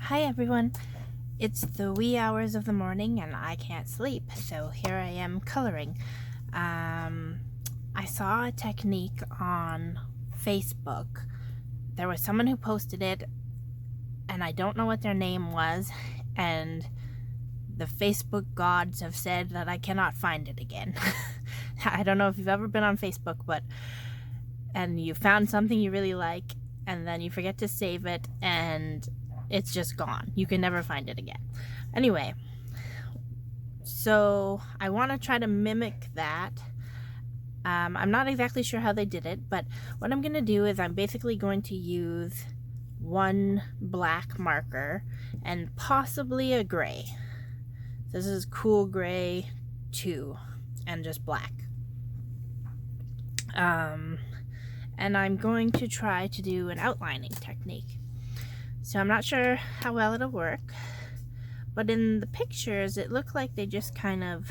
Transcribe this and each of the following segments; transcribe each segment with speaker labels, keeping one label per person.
Speaker 1: Hi everyone! It's the wee hours of the morning and I can't sleep, so here I am coloring. I saw a technique on Facebook. There was someone who posted it and I don't know what their name was, and the Facebook gods have said that I cannot find it again. I don't know if you've ever been on Facebook, and you found something you really like and then you forget to save it and it's just gone. You can never find it again. Anyway, so I want to try to mimic that. I'm not exactly sure how they did it, but what I'm going to do is I'm basically going to use one black marker and possibly a gray. This is cool gray 2 and just black. And I'm going to try to do an outlining technique. So I'm not sure how well it'll work, but in the pictures it looked like they just kind of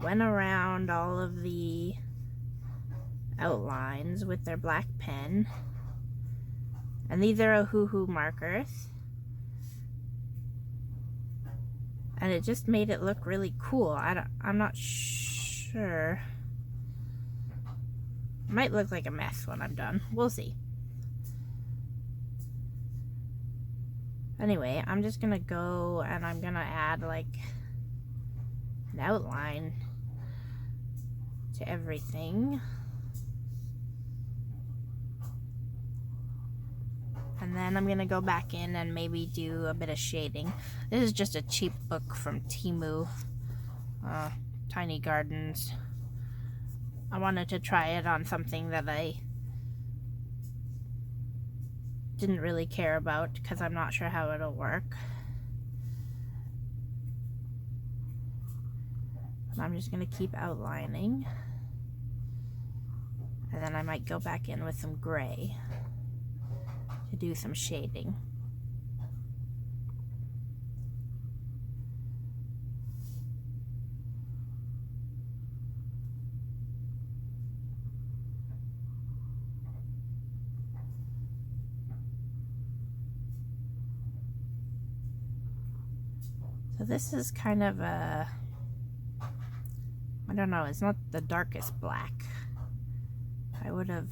Speaker 1: went around all of the outlines with their black pen. And these are Ohuhu markers. And it just made it look really cool. I'm not sure. It might look like a mess when I'm done. We'll see. Anyway, I'm just gonna go and I'm gonna add like an outline to everything. And then I'm gonna go back in and maybe do a bit of shading. This is just a cheap book from Temu, Tiny Gardens. I wanted to try it on something that I didn't really care about because I'm not sure how it'll work. And I'm just gonna keep outlining. And then I might go back in with some gray to do some shading. So this is kind of a, I don't know, it's not the darkest black. I would have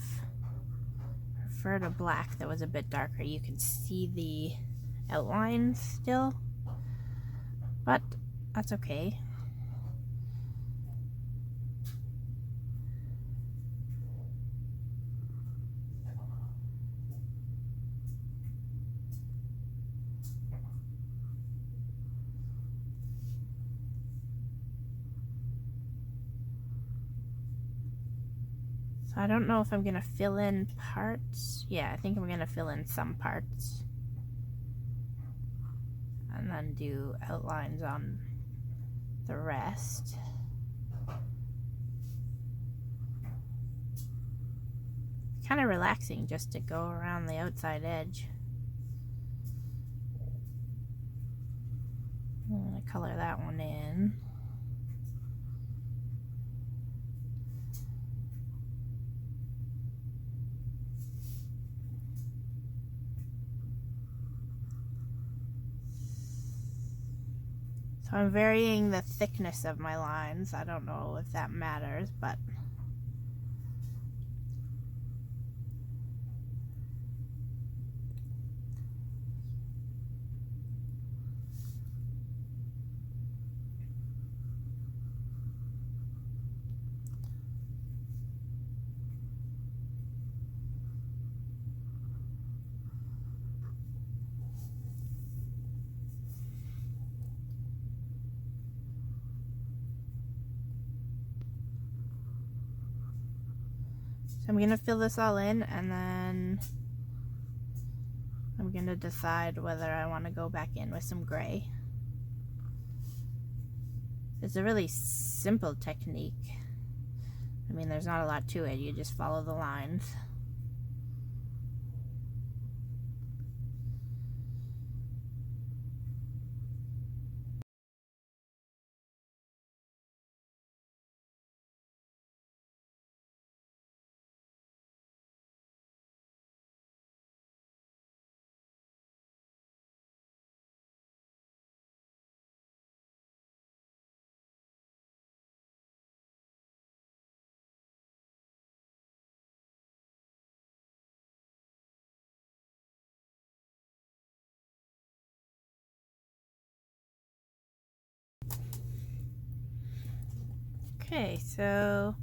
Speaker 1: preferred a black that was a bit darker. You can see the outlines still, but that's okay. So I don't know if I'm gonna fill in parts. Yeah, I think I'm gonna fill in some parts. And then do outlines on the rest. Kind of relaxing just to go around the outside edge. I'm gonna color that one in. So I'm varying the thickness of my lines. I don't know if that matters, but so I'm gonna fill this all in, and then I'm gonna decide whether I want to go back in with some gray. It's a really simple technique. I mean, there's not a lot to it. You just follow the lines. Okay, so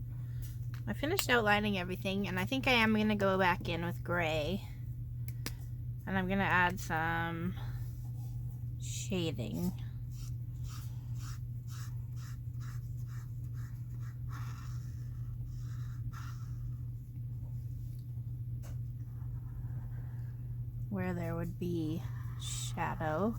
Speaker 1: I finished outlining everything, and I think I am going to go back in with gray. And I'm going to add some shading. Where there would be shadow.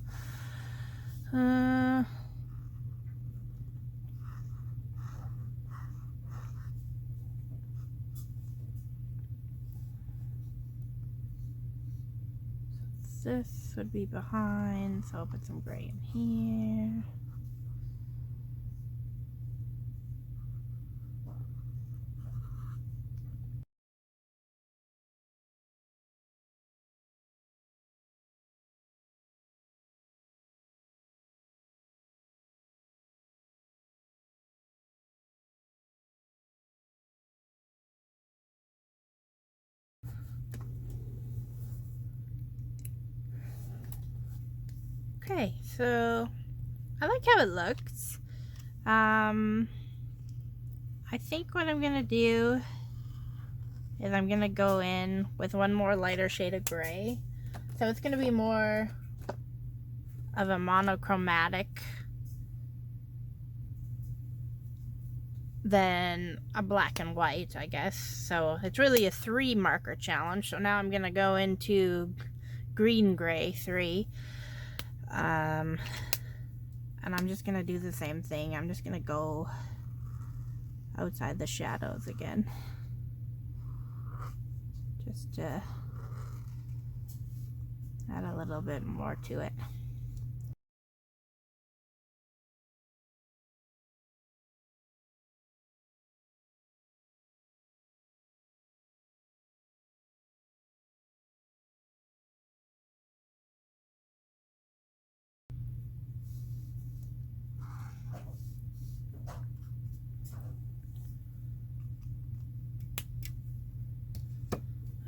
Speaker 1: This would be behind, so I'll put some gray in here. Okay, so I like how it looks. I think what I'm gonna do is I'm gonna go in with one more lighter shade of gray. So it's gonna be more of a monochromatic than a black and white, I guess. So it's really a 3 marker challenge. So now I'm gonna go into green gray 3. And I'm just gonna do the same thing. I'm just gonna go outside the shadows again, just to add a little bit more to it.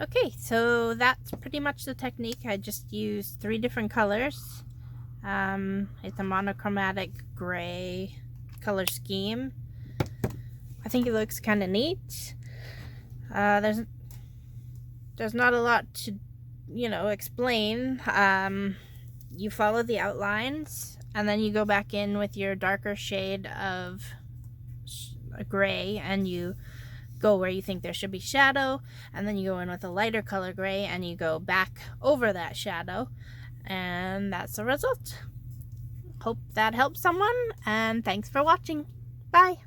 Speaker 1: Okay, so that's pretty much the technique. I just used 3 different colors. It's a monochromatic gray color scheme. I think it looks kind of neat. There's not a lot to, explain. You follow the outlines, and then you go back in with your darker shade of gray, and you go where you think there should be shadow, and then you go in with a lighter color gray and you go back over that shadow, and that's the result. Hope that helps someone, and thanks for watching. Bye.